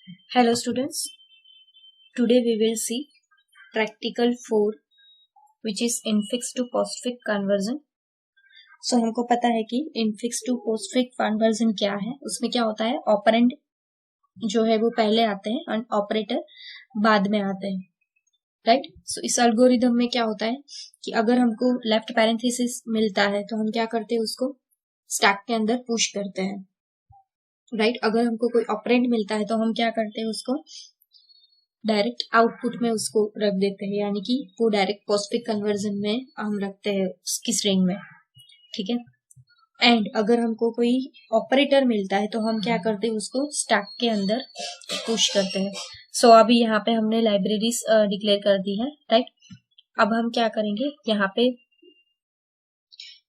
Hello students, today we will see practical 4 which is infix to postfix conversion. So हमको पता है कि infix to postfix conversion क्या है. उसमें क्या होता है, ऑपरेंड जो है वो पहले आते हैं और ऑपरेटर बाद में आते हैं, राइट. सो इस एल्गोरिदम में क्या होता है कि अगर हमको लेफ्ट पैरेंथेसिस मिलता है तो हम क्या करते हैं, उसको स्टैक के अंदर पुश करते हैं, राइट. अगर हमको कोई ऑपरेंड मिलता है तो हम क्या करते हैं, उसको डायरेक्ट आउटपुट में उसको रख देते हैं, यानी कि वो डायरेक्ट पोस्टफिक्स कन्वर्जन में हम रखते हैं उसकी स्ट्रिंग में, ठीक है. एंड अगर हमको कोई ऑपरेटर मिलता है तो हम क्या करते हैं, उसको स्टैक के अंदर पुश करते हैं. सो अभी यहाँ पे हमने लाइब्रेरीज डिक्लेयर कर दी है, राइट. अब हम क्या करेंगे, यहाँ पे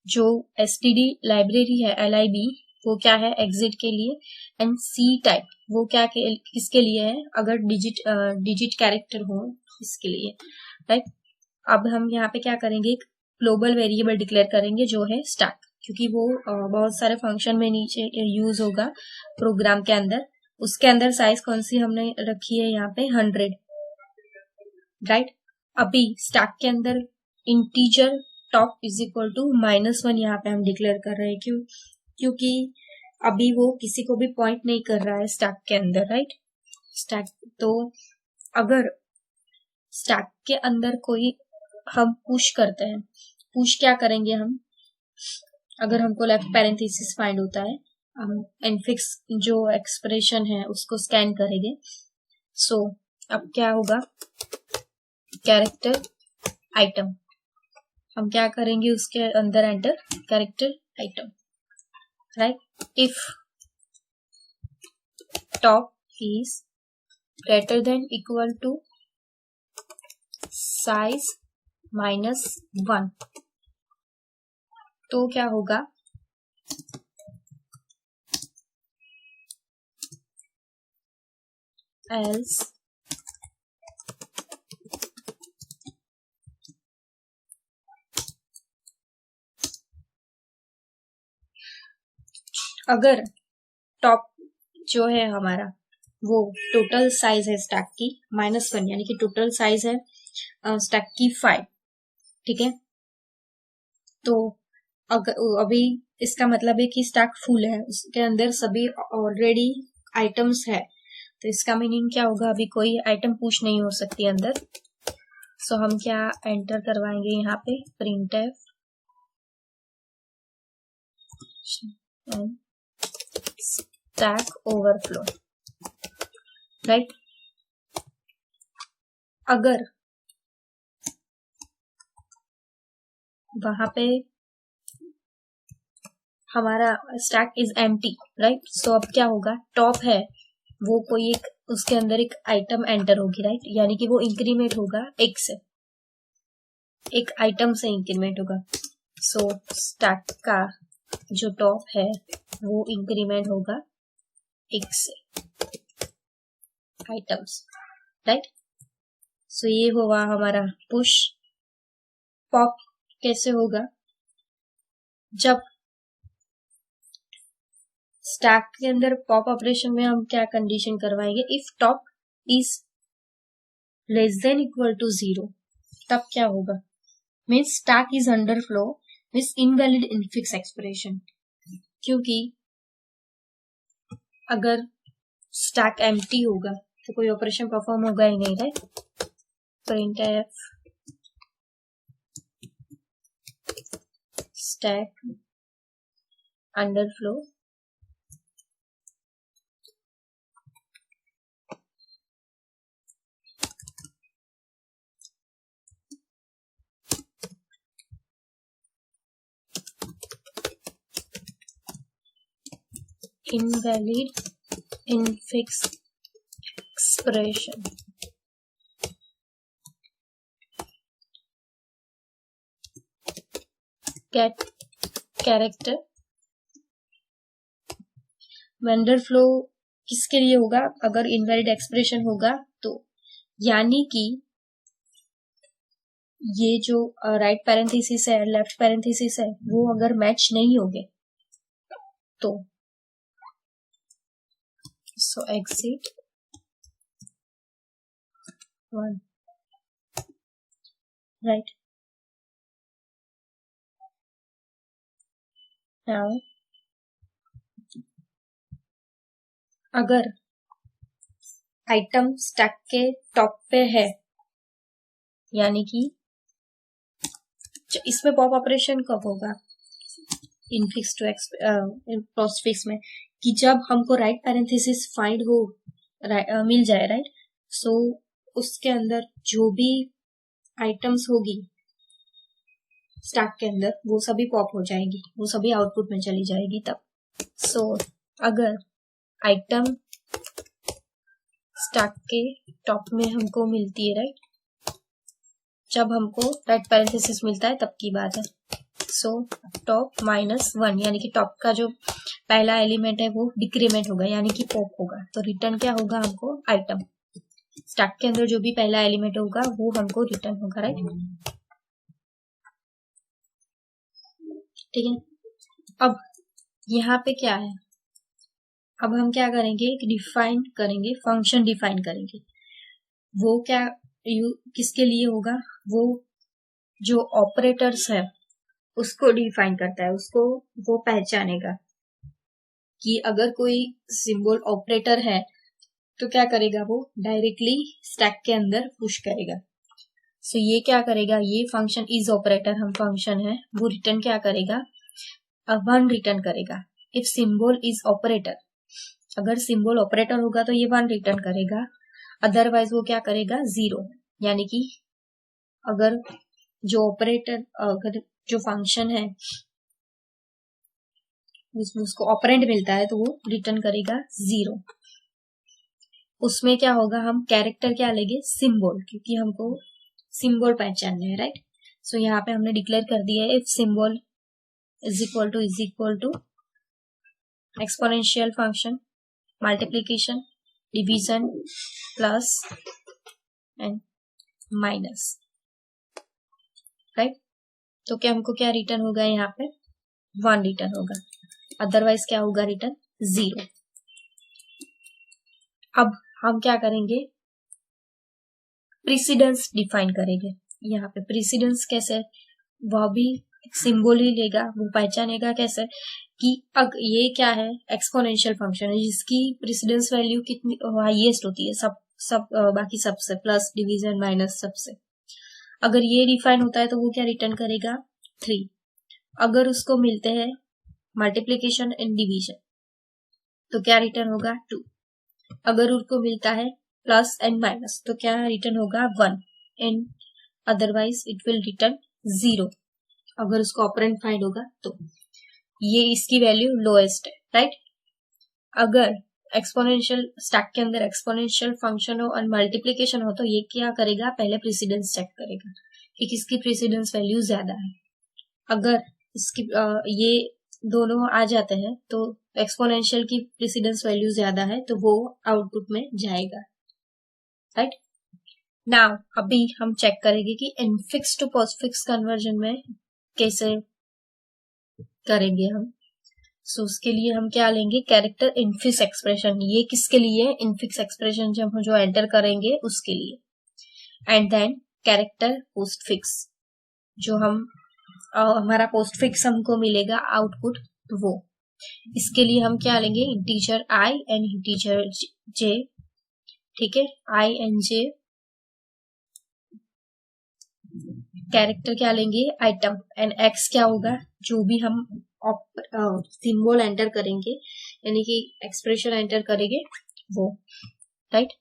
जो std लाइब्रेरी है lib वो क्या है, एग्जिट के लिए. एंड सी टाइप वो क्या किसके लिए है, अगर डिजिट कैरेक्टर हो इसके लिए, राइट. अब हम यहाँ पे क्या करेंगे, एक ग्लोबल वेरिएबल डिक्लेयर करेंगे जो है स्टैक, क्योंकि वो बहुत सारे फंक्शन में नीचे यूज होगा प्रोग्राम के अंदर. उसके अंदर साइज कौन सी हमने रखी है, यहाँ पे 100, राइट. अभी स्टैक के अंदर integer top is equal to -1 यहाँ पे हम डिक्लेयर कर रहे हैं, क्योंकि अभी वो किसी को भी पॉइंट नहीं कर रहा है स्टैक के अंदर, राइट. स्टैक तो अगर स्टैक के अंदर कोई हम पुश करते हैं, पुश क्या करेंगे हम, अगर हमको लेफ्ट पैरेंथेसिस फाइंड होता है, हम इनफिक्स जो एक्सप्रेशन है उसको स्कैन करेंगे. सो अब क्या होगा, कैरेक्टर आइटम, हम क्या करेंगे उसके अंदर enter character item, right. If top is greater than equal to size -1 तो क्या होगा, एल्स अगर टॉप जो है हमारा वो टोटल साइज है स्टैक की -1, यानी कि टोटल साइज है स्टैक की 5, ठीक है. तो अगर अभी इसका मतलब है कि स्टैक फुल है, उसके अंदर सभी ऑलरेडी आइटम्स है, तो इसका मीनिंग क्या होगा, अभी कोई आइटम पुश नहीं हो सकती अंदर. सो हम क्या एंटर करवाएंगे यहाँ पे, printf स्टैक ओवरफ्लो, राइट. अगर वहां पे हमारा स्टैक इज एम्प्टी, राइट. सो अब क्या होगा, टॉप है वो कोई एक उसके अंदर एक आइटम एंटर होगी, राइट. यानी कि वो इंक्रीमेंट होगा एक से, एक आइटम से इंक्रीमेंट होगा. सो स्टैक का जो टॉप है वो इंक्रीमेंट होगा एक से आइटम्स, राइट. सो ये होगा हमारा पुश. पॉप कैसे होगा, जब स्टैक के अंदर पॉप ऑपरेशन में हम क्या कंडीशन करवाएंगे, if top is less than equal to 0 तब क्या होगा, means stack is underflow, means invalid infix expression. क्योंकि अगर स्टैक एम्प्टी होगा तो कोई ऑपरेशन परफॉर्म होगा ही नहीं, right. printf stack underflow invalid infix expression, get character. Vendor flow किसके लिए होगा, अगर इनवैलिड एक्सप्रेशन होगा तो, यानी कि ये जो राइट पैरेंथेसिस है, लेफ्ट पैरेंथेसिस है, वो अगर मैच नहीं होंगे तो. सो एग्जिट 1, right? Now अगर आइटम स्टैक के टॉप पे है, यानी कि इसमें पॉप ऑपरेशन कब होगा इनफिक्स टू पोस्टफिक्स में, कि जब हमको राइट पैरेंथेसिस फाइंड हो मिल जाए, राइट? सो उसके अंदर जो भी आइटम्स होगी स्टैक के अंदर वो सभी पॉप हो जाएगी, वो सभी आउटपुट में चली जाएगी तब। सो अगर आइटम स्टैक के टॉप में हमको मिलती है, राइट, जब हमको राइट पैरेंथेसिस मिलता है तब की बात है। सो टॉप -1 यानी कि टॉप का जो पहला एलिमेंट है वो डिक्रीमेंट होगा, यानी कि पॉप होगा। तो रिटर्न क्या होगा हमको? आइटम। स्टैक के अंदर जो भी पहला एलिमेंट होगा वो हमको रिटर्न होगा, राइट? ठीक है। अब यहाँ पे क्या है, अब हम क्या करेंगे, डिफाइन करेंगे, फंक्शन डिफाइन करेंगे। वो क्या किसके लिए होगा? वो जो ऑपरेटर्स है उसको डिफाइन करता है, उसको वो पहचानेगा कि अगर कोई सिंबल ऑपरेटर है तो क्या करेगा, वो डायरेक्टली स्टैक के अंदर पुश करेगा। सो ये क्या करेगा, ये फंक्शन इज ऑपरेटर हम फंक्शन है, वो रिटर्न क्या करेगा? 1 रिटर्न करेगा। इफ सिंबल इज ऑपरेटर, अगर सिंबल ऑपरेटर होगा तो ये 1 रिटर्न करेगा, अदरवाइज वो क्या करेगा? 0। यानी कि अगर जो ऑपरेटर, अगर जो फंक्शन है उसको ऑपरेंड मिलता है तो वो रिटर्न करेगा 0। उसमें क्या होगा, हम कैरेक्टर क्या लेंगे? सिंबल, क्योंकि हमको सिंबल पहचानना है, राइट? सो यहाँ पे हमने डिक्लेयर कर दिया है if symbol is equal to exponential function multiplication division plus and minus, right? तो क्या हमको क्या रिटर्न होगा? यहाँ पे 1 रिटर्न होगा, अदरवाइज क्या होगा? रिटर्न 0। अब हम क्या करेंगे, प्रीसिडेंस डिफाइन करेंगे। यहाँ पे प्रीसिडेंस कैसे, वह भी सिंबल ही लेगा, वो पहचानेगा कैसे कि ये क्या है? एक्सपोनेंशियल फंक्शन है जिसकी प्रीसिडेंस वैल्यू कितनी हाईएस्ट होती है सब बाकी सबसे, प्लस डिवीजन माइनस सबसे। अगर ये डिफाइन होता है तो वो क्या रिटर्न करेगा? 3। अगर उसको मिलते हैं मल्टीप्लीकेशन एंड डिवीजन तो क्या रिटर्न होगा? 2। अगर उसको मिलता है प्लस एंड माइनस तो क्या रिटर्न होगा? 1 and otherwise it will return 0 अगर उसको ऑपरेंड फाइंड होगा तो। ये इसकी वैल्यू लोएस्ट है, राइट? अगर एक्सपोनेंशियल स्टैक के अंदर एक्सपोनेंशियल फंक्शन हो और मल्टीप्लीकेशन हो तो ये क्या करेगा? पहले प्रेसिडेंस चेक करेगा कि किसकी प्रेसिडेंस वैल्यू ज्यादा है। अगर इसकी ये दोनों आ जाते हैं तो एक्सपोनेंशियल की प्रेसिडेंस वैल्यू ज्यादा है तो वो आउटपुट में जाएगा, राइट? नाउ अभी हम चेक करेंगे कि इनफिक्स टू पोस्टफिक्स कन्वर्जन में कैसे करेंगे हम। सो उसके लिए हम क्या लेंगे? Character infix expression. ये किसके लिए? इनफिक्स एक्सप्रेशन जब हम जो एंटर करेंगे उसके लिए। एंड देन कैरेक्टर पोस्टफिक्स, जो हम हमारा पोस्टफिक्स हमको मिलेगा आउटपुट, तो वो इसके लिए हम क्या लेंगे? Integer i and integer j, ठीक है? i एंड j कैरेक्टर क्या लेंगे? आइटम, एंड x क्या होगा? जो भी हम सिंबल एंटर करेंगे यानी कि एक्सप्रेशन एंटर करेंगे वो, राइट?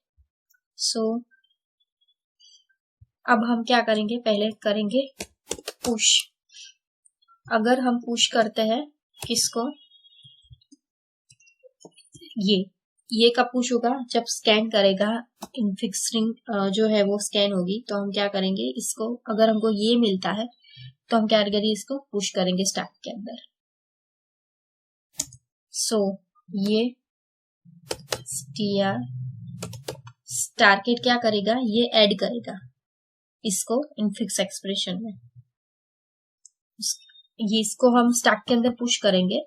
सो अब हम क्या करेंगे? पहले करेंगे पुश। अगर हम पुश करते हैं किसको? ये कब पुश होगा? जब स्कैन करेगा, इनफिक्स स्ट्रिंग जो है वो स्कैन होगी तो हम क्या करेंगे? इसको अगर हमको ये मिलता है तो हम क्या करेंगे? इसको पुश करेंगे स्टैक के अंदर। सो ये टारगेट क्या करेगा? ये ऐड करेगा इसको इनफिक्स एक्सप्रेशन में। ये इसको हम स्टैक के अंदर पुश करेंगे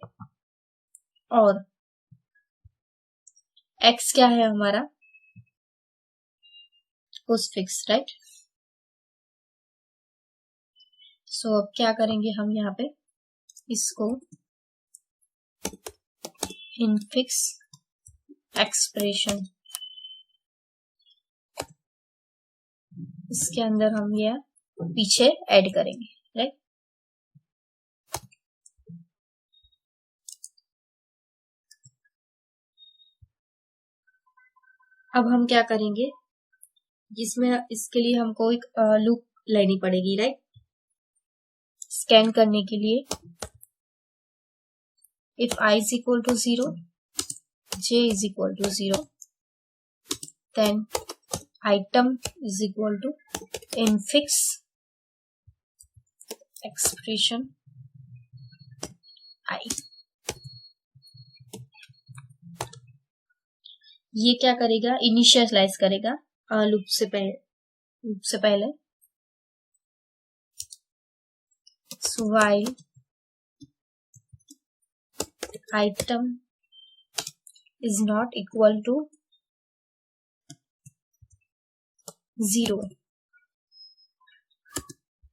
और x क्या है हमारा? Postfix, right. सो अब क्या करेंगे हम यहाँ पे इसको इनफिक्स एक्सप्रेशन, इसके अंदर हम यह पीछे ऐड करेंगे, राइट। अब हम क्या करेंगे, जिसमें इसके लिए हमको एक लूप लेनी पड़ेगी, राइट। स्कैन करने के लिए if I is equal to 0, j is equal to 0, then item is equal to infix expression I। ये क्या करेगा, इनिशियलाइज करेगा लूप से पहले so while item is not equal to 0,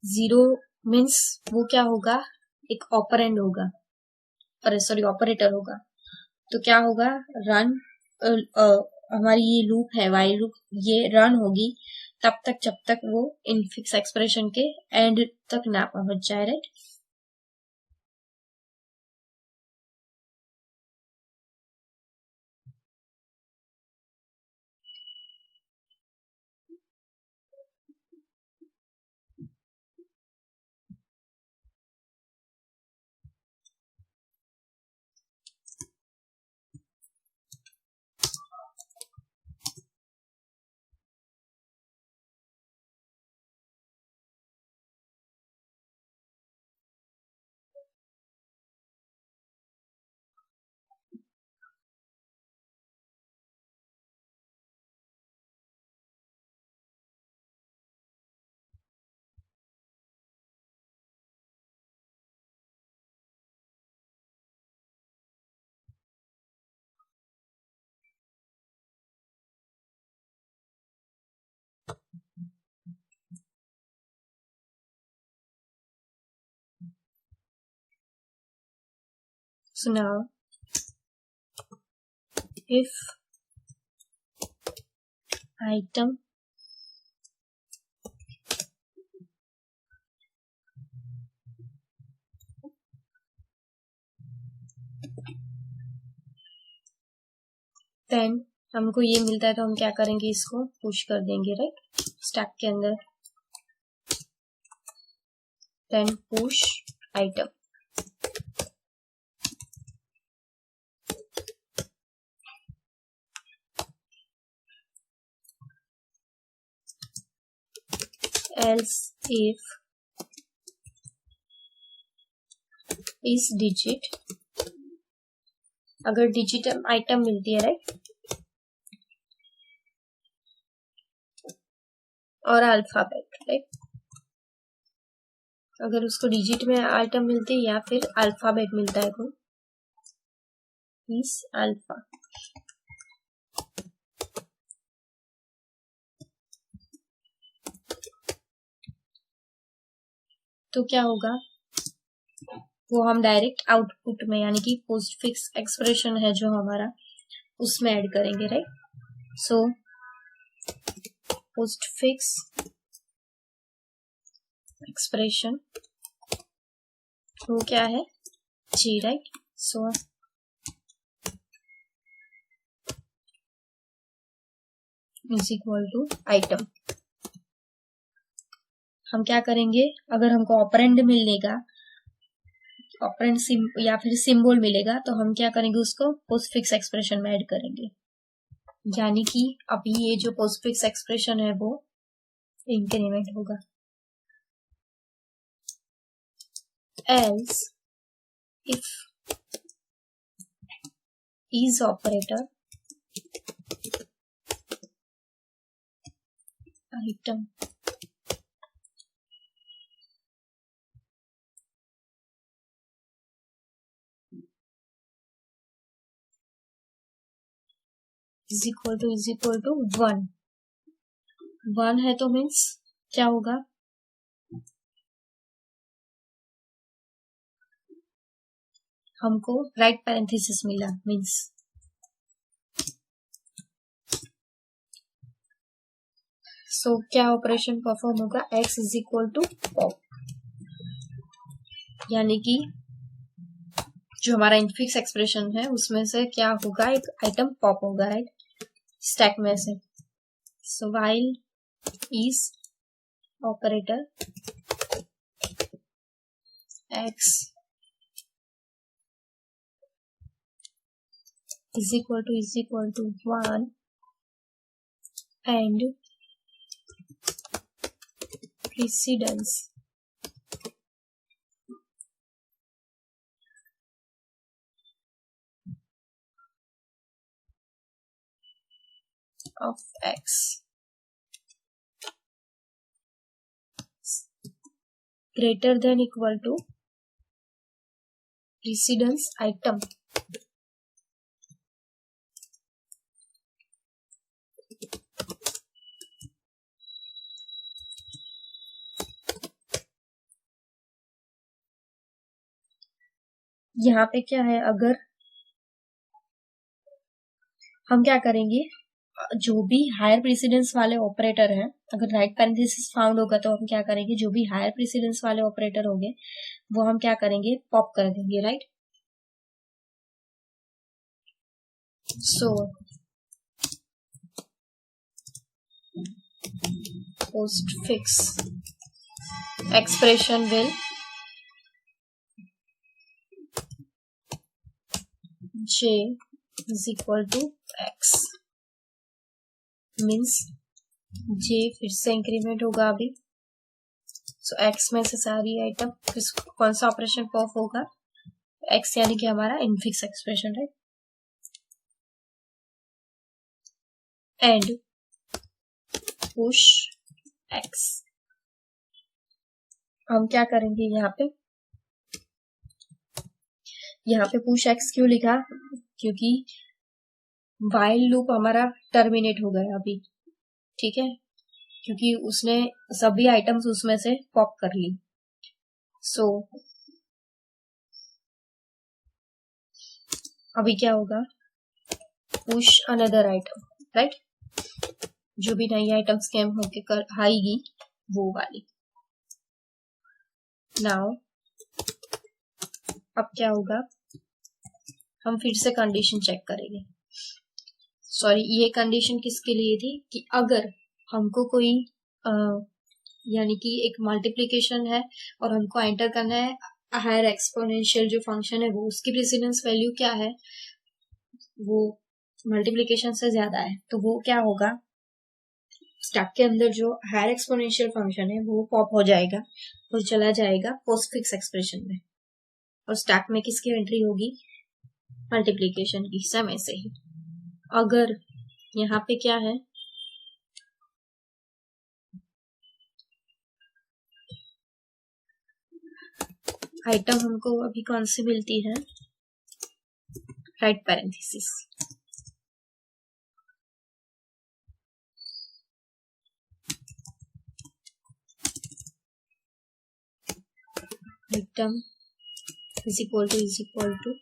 0 means वो क्या होगा, एक ऑपरेंड होगा, ऑपरेटर होगा। तो क्या होगा, रन हमारी ये लूप है वाइल लूप, ये रन होगी तब तक जब तक वो इनफिक्स एक्सप्रेशन के एंड तक ना पहुंच जाए, right. So now if item then हमको ये मिलता है तो हम क्या करेंगे, इसको पुश कर देंगे, राइट, स्टैक के अंदर। then push item, else if is digit, अगर डिजिट आइटम मिलती है, राइट, और अल्फाबेट, राइट, अगर उसको डिजिट में आइटम मिलती है या फिर अल्फाबेट मिलता है तो इस अल्फा, तो क्या होगा, वो हम डायरेक्ट आउटपुट में यानी कि पोस्टफिक्स एक्सप्रेशन है जो हमारा उसमें ऐड करेंगे, राइट। सो पोस्टफिक्स एक्सप्रेशन वो क्या है, जी, right. So is equal to item. हम क्या करेंगे, अगर हमको ऑपरेंड मिलेगा, ऑपरेंड या फिर सिंबल मिलेगा तो हम क्या करेंगे, उसको पोस्टफिक्स एक्सप्रेशन में ऐड करेंगे, यानी कि अभी ये जो पोस्टफिक्स एक्सप्रेशन है वो इंक्रीमेंट होगा। else if is operator item is equal to 1, 1 है तो मीन्स क्या होगा, हमको राइट पैरेंथेसिस मिला, मीन्स सो क्या ऑपरेशन परफॉर्म होगा, x is equal to pop, यानी कि जो हमारा इनफिक्स एक्सप्रेशन है उसमें से क्या होगा, एक आइटम पॉप होगा, राइट, स्टैक में से। सो while is operator x is equal to 1 and precedence of x greater than equal to precedence item यहाँ पे क्या है, अगर हम क्या करेंगे, जो भी हायर प्रेसिडेंस वाले ऑपरेटर हैं, अगर राइट पैरेंथेसिस फाउंड होगा तो हम क्या करेंगे, जो भी हायर प्रेसिडेंस वाले ऑपरेटर होंगे वो हम क्या करेंगे, पॉप कर देंगे, right. So postfix expression will j is equal to x, means j फिर से इंक्रीमेंट होगा अभी। सो x में से सारी आइटम, फिर कौन सा ऑपरेशन परफॉर्म होगा, x यानी कि हमारा infix expression, right, and push x। हम क्या करेंगे यहाँ पे पुश x क्यों लिखा, क्योंकि वाइल लूप हमारा टर्मिनेट हो गया अभी, ठीक है, क्योंकि उसने सभी आइटम्स उसमें से पॉप कर ली। सो अभी क्या होगा, पुश अनदर आइटम, राइट, जो भी नई आइटम स्कैम होके आएगी वो वाली। नाउ अब क्या होगा, हम फिर से कंडीशन चेक करेंगे। सॉरी, ये कंडीशन किसके लिए थी, कि अगर हमको कोई यानी कि एक मल्टीप्लिकेशन है और हमको एंटर करना है हायर एक्सपोनेंशियल जो फंक्शन है वो, उसकी प्रेसिडेंस वैल्यू क्या है, वो मल्टीप्लिकेशन से ज्यादा है, तो वो क्या होगा, स्टैक के अंदर जो हायर एक्सपोनेंशियल फंक्शन है वो पॉप हो जाएगा और चला जाएगा पोस्टफिक्स एक्सप्रेशन में, और स्टैक में किसकी एंट्री होगी, मल्टीप्लिकेशन की, समय से ही। अगर यहाँ पे क्या है, आइटम हमको अभी कौन सी मिलती है, right parenthesis, item is equal to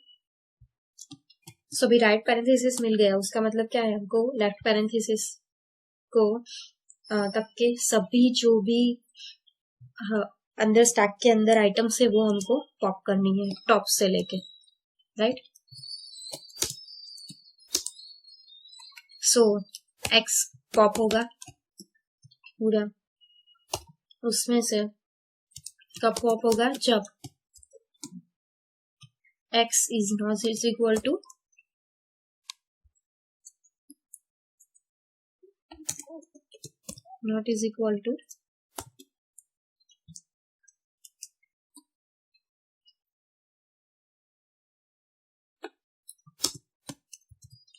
सो भी राइट पैरेंथेसिस मिल गया, उसका मतलब क्या है, हमको लेफ्ट पैरेंथेसिस को तब के सभी जो भी अंदर स्टैक के अंदर आइटम्स है वो हमको पॉप करनी है टॉप से लेके, राइट। सो एक्स पॉप होगा पूरा, उसमें से कब पॉप होगा, जब x is equal to not is equal to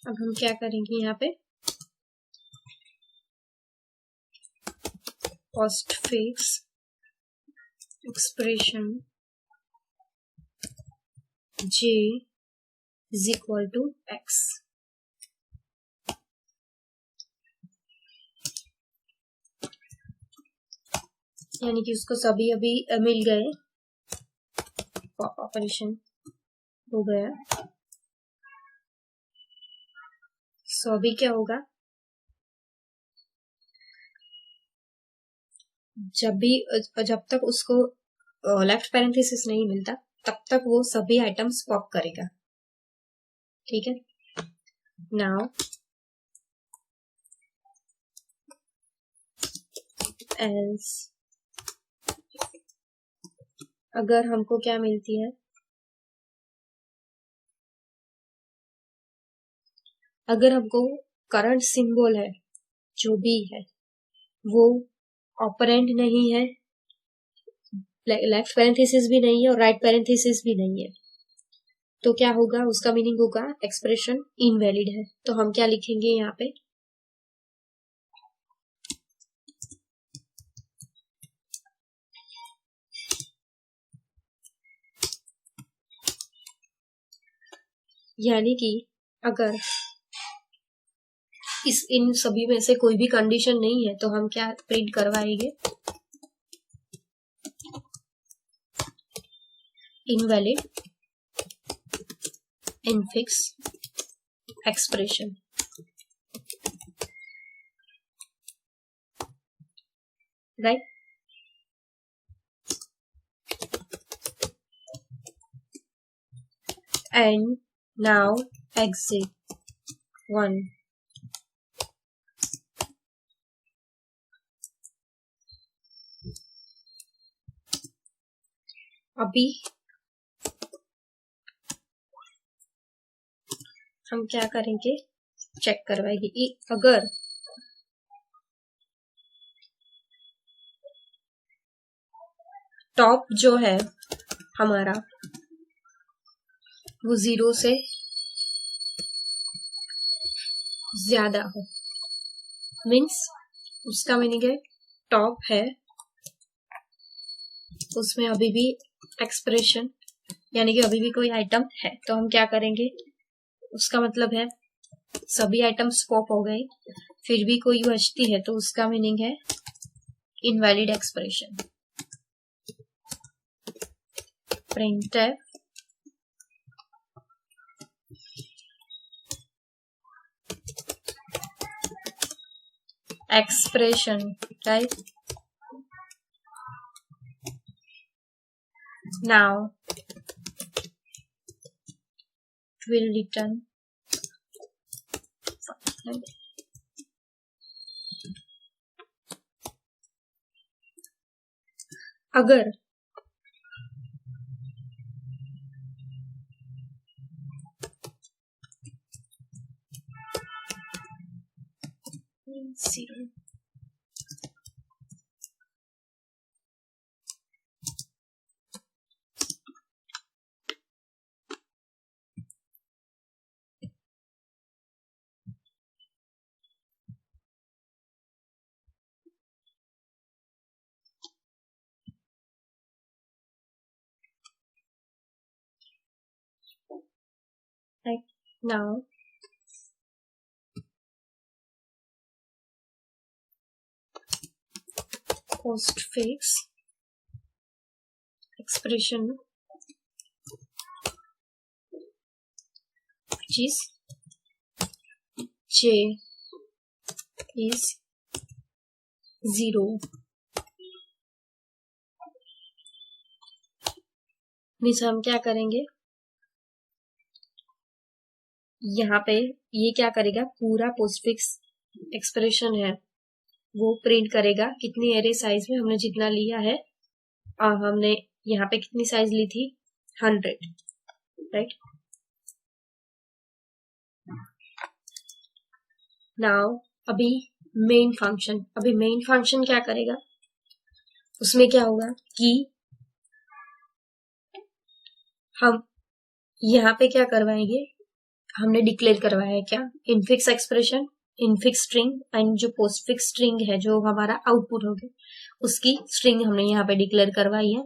अब हम क्या करेंगे यहाँ पे, postfix expression j is equal to x, यानी कि उसको सभी अभी मिल गए, ऑपरेशन हो गया। सो अभी क्या होगा, जब तक उसको लेफ्ट पैरेंथेसिस नहीं मिलता तब तक वो सभी आइटम्स पॉप करेगा, ठीक है। नाउ एल्स, अगर हमको क्या मिलती है, अगर हमको करंट सिंबल है जो भी है वो ऑपरेंड नहीं है, लेफ्ट पैरेंथेसिस भी नहीं है और राइट पैरेंथेसिस भी नहीं है, तो क्या होगा, उसका मीनिंग होगा एक्सप्रेशन इनवैलिड है। तो हम क्या लिखेंगे यहाँ पे, यानी कि अगर इन सभी में से कोई भी कंडीशन नहीं है तो हम क्या प्रिंट करवाएंगे, invalid infix expression, right. And now exit 1, अभी हम क्या करेंगे, चेक करवाएंगे अगर टॉप जो है हमारा वो 0 से ज्यादा हो, मीन्स उसका मीनिंग है टॉप है उसमें अभी भी एक्सप्रेशन यानी कि अभी भी कोई आइटम है, तो हम क्या करेंगे, उसका मतलब है सभी आइटम्स पॉप हो गए फिर भी कोई बचती है तो उसका मीनिंग है invalid expression. printf expression type now will return अगर zero right now postfix expression which is j is 0 means हम क्या करेंगे, यहाँ पे ये क्या करेगा, पूरा पोस्टफिक्स एक्सप्रेशन है वो प्रिंट करेगा कितनी एरे साइज में, हमने जितना लिया है हमने यहाँ पे कितनी साइज ली थी 100, राइट। नाउ अभी मेन फंक्शन क्या करेगा, उसमें क्या होगा कि हम यहाँ पे क्या करवाएंगे, हमने डिक्लेयर करवाया है क्या, infix expression, infix string and जो पोस्टफिक्स स्ट्रिंग है जो हमारा आउटपुट हो गया उसकी स्ट्रिंग हमने यहाँ पे डिक्लेयर करवाई है,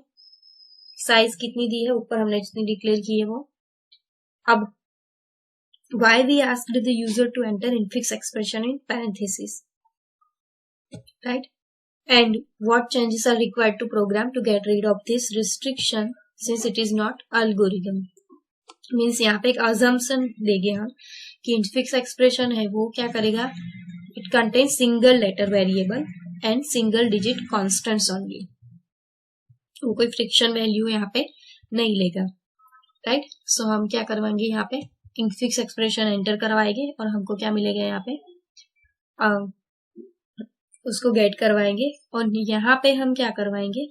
साइज कितनी दी है ऊपर हमने जितनी डिक्लेयर की है वो। अब why we asked the user to enter infix expression in parentheses, right, and what changes are required to program to get rid of this restriction since it is not algorithm. Means यहाँ पे एक assumption देंगे हम कि infix expression है वो क्या करेगा, it contain single letter variable and single digit constants only, वो कोई फ्रिक्शन वैल्यू यहाँ पे नहीं लेगा, राइट। सो हम क्या करवाएंगे, यहाँ पे इनफिक्स एक्सप्रेशन एंटर करवाएंगे और हमको क्या मिलेगा यहाँ पे, उसको गेट करवाएंगे और यहाँ पे हम क्या करवाएंगे,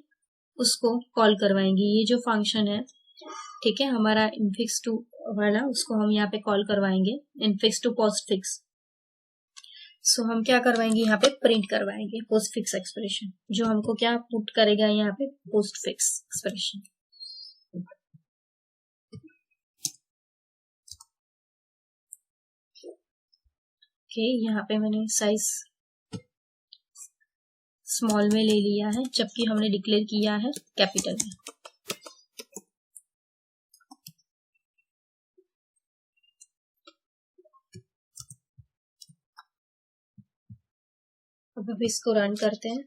उसको कॉल करवाएंगे, ये जो फंक्शन है, ठीक है, हमारा इनफिक्स टू वाला, उसको हम यहाँ पे कॉल करवाएंगे इनफिक्स टू पोस्ट फिक्स। सो हम क्या करवाएंगे, यहाँ पे प्रिंट करवाएंगे पोस्ट फिक्स एक्सप्रेशन, जो हमको क्या पुट करेगा यहाँ पे, पोस्ट फिक्स एक्सप्रेशन। ओके, यहाँ पे मैंने साइज स्मॉल में ले लिया है, जबकि हमने डिक्लेयर किया है कैपिटल में। अब इसको रन करते हैं।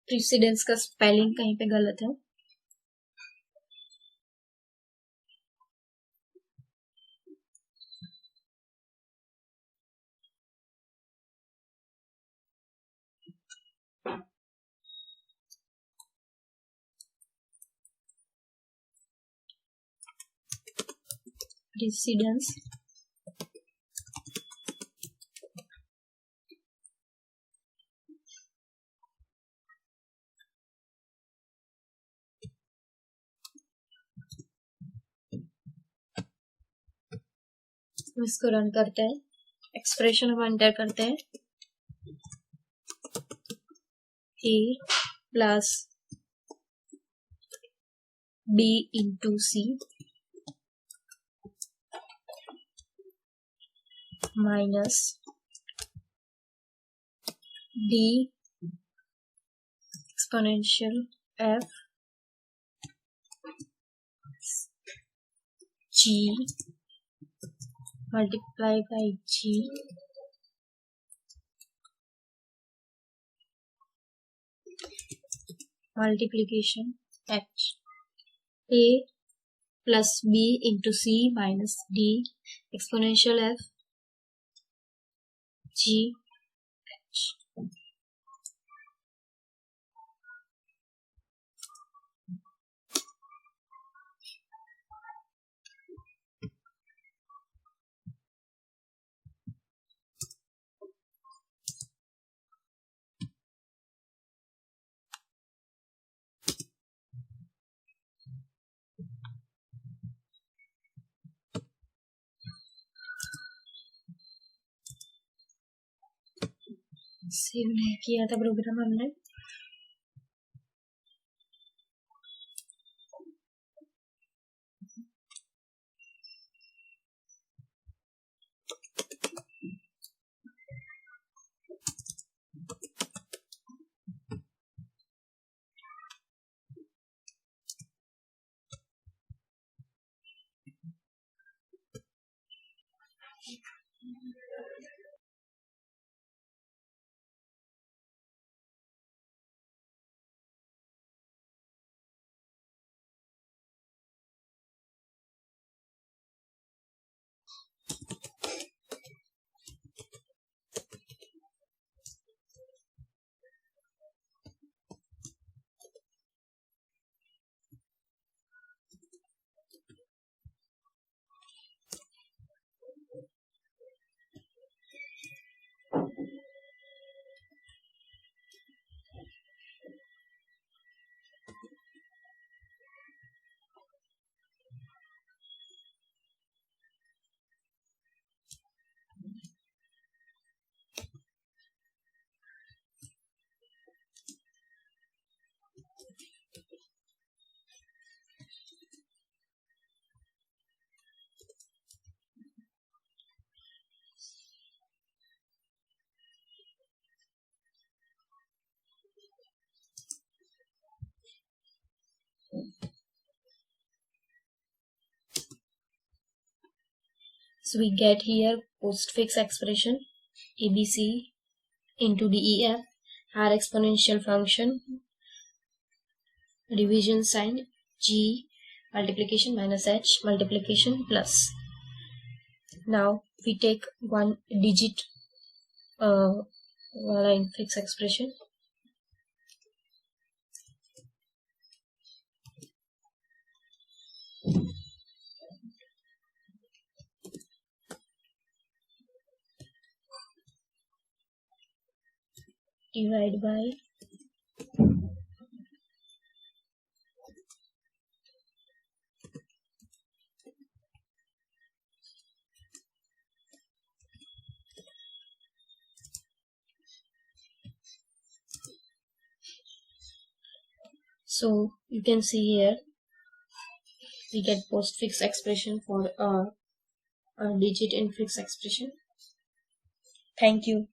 प्रीसिडेंस का स्पेलिंग कहीं पे गलत है, प्रीसिडेंस इसको रन करते हैं। एक्सप्रेशन हम एंटर करते हैं, A plus B into C minus D exponential F G multiply by G multiplication H, A plus B into C minus D exponential F G H. Save नहीं किया था programme हमने। So we get here postfix expression ABC into DEF, our exponential function, division sign, G multiplication minus H multiplication plus. Now we take one digit line fixed expression. Divide by so you can see here we get postfix expression for a digit in fixed expression. Thank you.